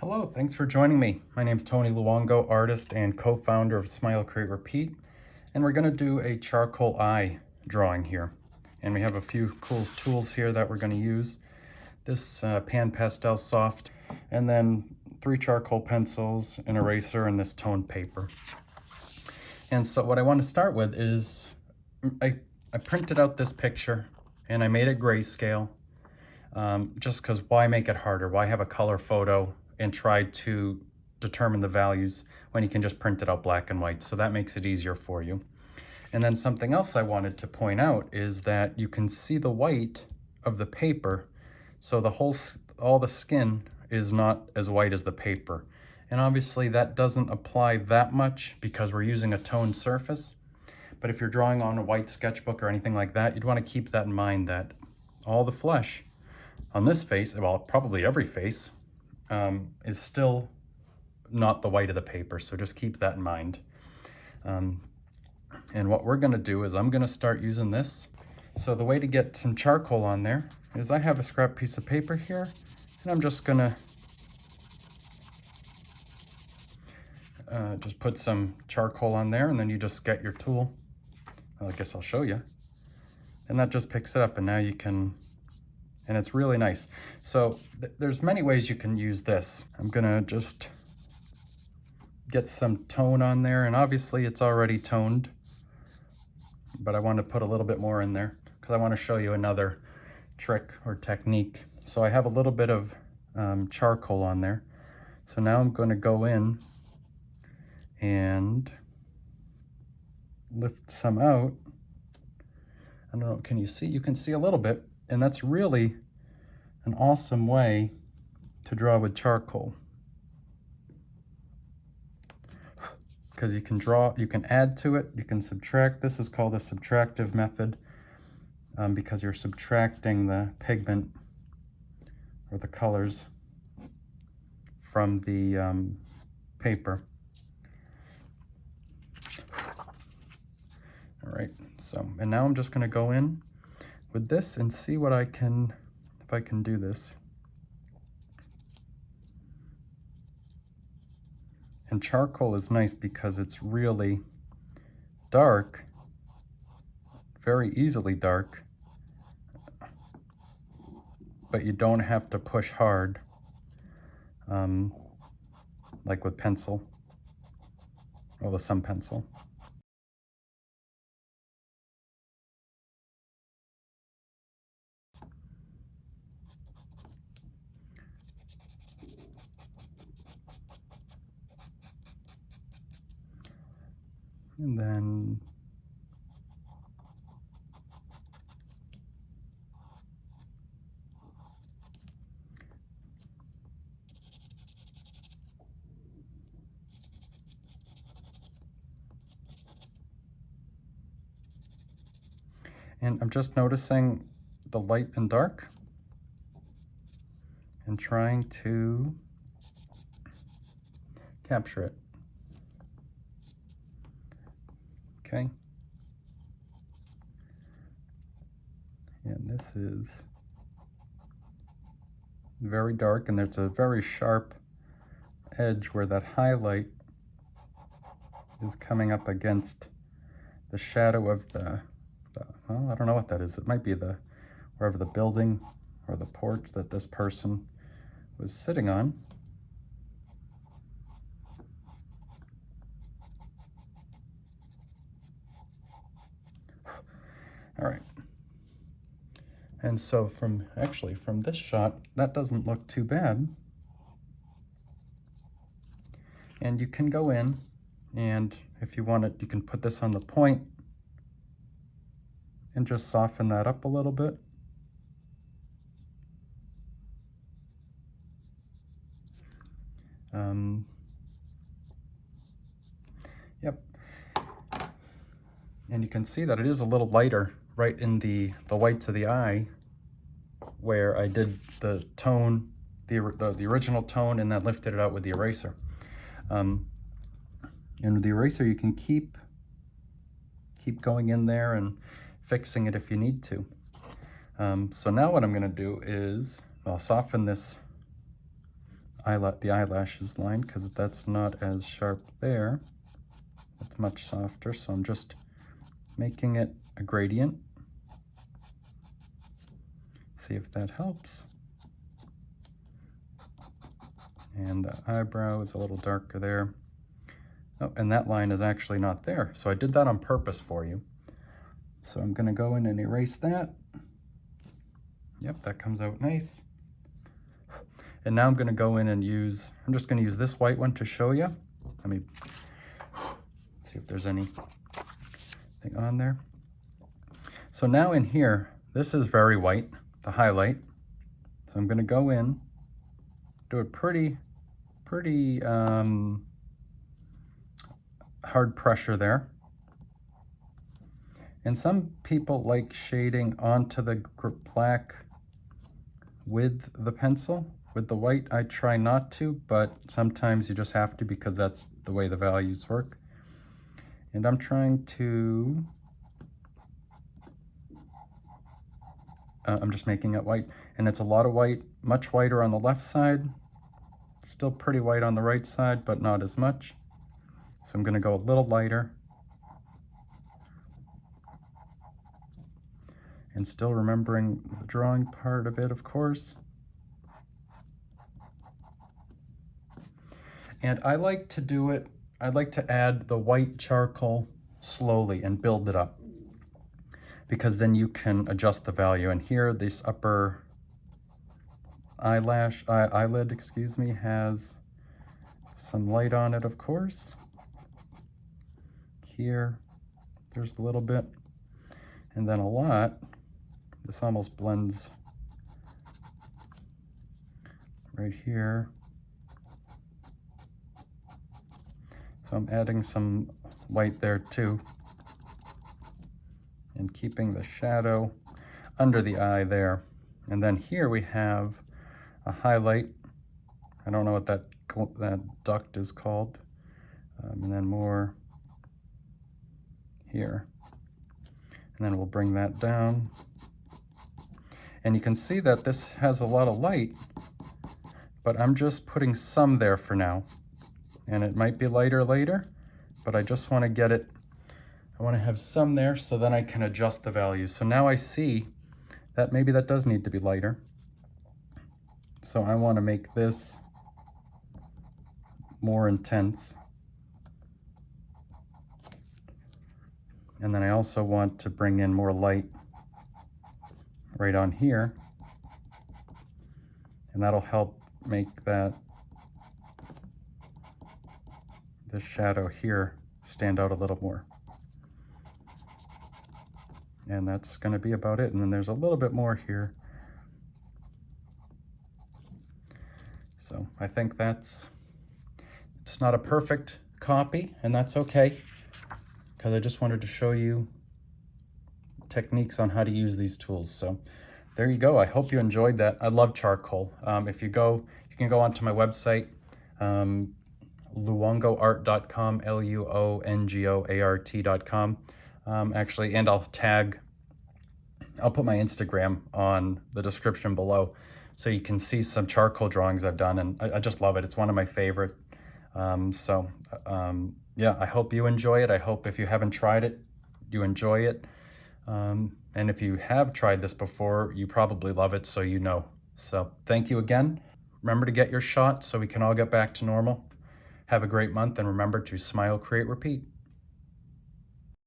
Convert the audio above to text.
Hello, thanks for joining me. My name's Tony Luongo, artist and co-founder of Smile, Create, Repeat, and we're going to do a charcoal eye drawing here. And we have a few cool tools here that we're going to use. This pan pastel Sofft, and then 3 charcoal pencils, an eraser, and this toned paper. And so what I want to start with is I printed out this picture and I made it grayscale, just because why make it harder? Why have a color photo and try to determine the values when you can just print it out black and white? So that makes it easier for you. And then something else I wanted to point out is that you can see the white of the paper, so all the skin is not as white as the paper. And obviously that doesn't apply that much because we're using a toned surface. But if you're drawing on a white sketchbook or anything like that, you'd want to keep that in mind, that all the flesh on this face, well, probably every face, is still not the white of the paper. So just keep that in mind. And what we're going to do is I'm going to start using this. So the way to get some charcoal on there is I have a scrap piece of paper here, and I'm just going to just put some charcoal on there, and then you just get your tool. Well, I guess I'll show you. And that just picks it up, and now you can, and it's really nice. So there's many ways you can use this. I'm going to just get some tone on there, and obviously it's already toned, but I want to put a little bit more in there because I want to show you another trick or technique. So I have a little bit of charcoal on there. So now I'm going to go in and lift some out. I don't know, can you see? You can see a little bit, and that's really an awesome way to draw with charcoal. Because you can draw, you can add to it, you can subtract. This is called a subtractive method because you're subtracting the pigment or the colors from the paper. All right, so, and now I'm just going to go in with this and see what I can, if I can do this. And charcoal is nice because it's really dark, very easily dark, but you don't have to push hard like with pencil, or with some pencil. And then I'm just noticing the light and dark and trying to capture it. Okay. And this is very dark, and there's a very sharp edge where that highlight is coming up against the shadow of well, I don't know what that is. It might be wherever the building or the porch that this person was sitting on. All right. And so from this shot, that doesn't look too bad. And you can go in, and if you want it, you can put this on the point and just soften that up a little bit. Yep. And you can see that it is a little lighter right in the whites of the eye, where I did the tone, the original tone, and then lifted it out with the eraser. And with the eraser, you can keep going in there and fixing it if you need to. So now what I'm going to do is I'll soften this the eyelashes line, because that's not as sharp there. It's much softer, so I'm just making it a gradient. See if that helps. And the eyebrow is a little darker there. Oh, and that line is actually not there, so I did that on purpose for you. So I'm going to go in and erase that. Yep, that comes out nice. And now I'm going to go in and I'm just going to use this white one to show you. Let me see if there's anything on there. So now in here, this is very white, the highlight. So I'm going to go in, do a pretty hard pressure there. And some people like shading onto the black with the pencil. With the white, I try not to, but sometimes you just have to because that's the way the values work. And I'm trying to, I'm just making it white. And it's a lot of white, much whiter on the left side. Still pretty white on the right side, but not as much. So I'm going to go a little lighter. And still remembering the drawing part of it, of course. And I like to do it, I like to add the white charcoal slowly and build it up, because then you can adjust the value. And here, this upper eyelid, excuse me, has some light on it, of course. Here, there's a little bit, and then a lot. This almost blends right here. So I'm adding some white there too, and keeping the shadow under the eye there. And then here we have a highlight. I don't know what that duct is called. And then more here. And then we'll bring that down. And you can see that this has a lot of light, but I'm just putting some there for now. And it might be lighter later, but I just want to get it, I want to have some there so then I can adjust the values. So now I see that maybe that does need to be lighter. So I want to make this more intense. And then I also want to bring in more light right on here. And that'll help make this shadow here stand out a little more. And that's going to be about it. And then there's a little bit more here. So I think it's not a perfect copy, and that's okay, because I just wanted to show you techniques on how to use these tools. So there you go. I hope you enjoyed that. I love charcoal. If you can go onto my website, luongoart.com, luongoart.com. Actually, and I'll put my Instagram on the description below, so you can see some charcoal drawings I've done, and I just love it. It's one of my favorite. Yeah, I hope you enjoy it. I hope if you haven't tried it, you enjoy it. And if you have tried this before, you probably love it, so you know. So thank you again. Remember to get your shot so we can all get back to normal. Have a great month, and remember to smile, create, repeat.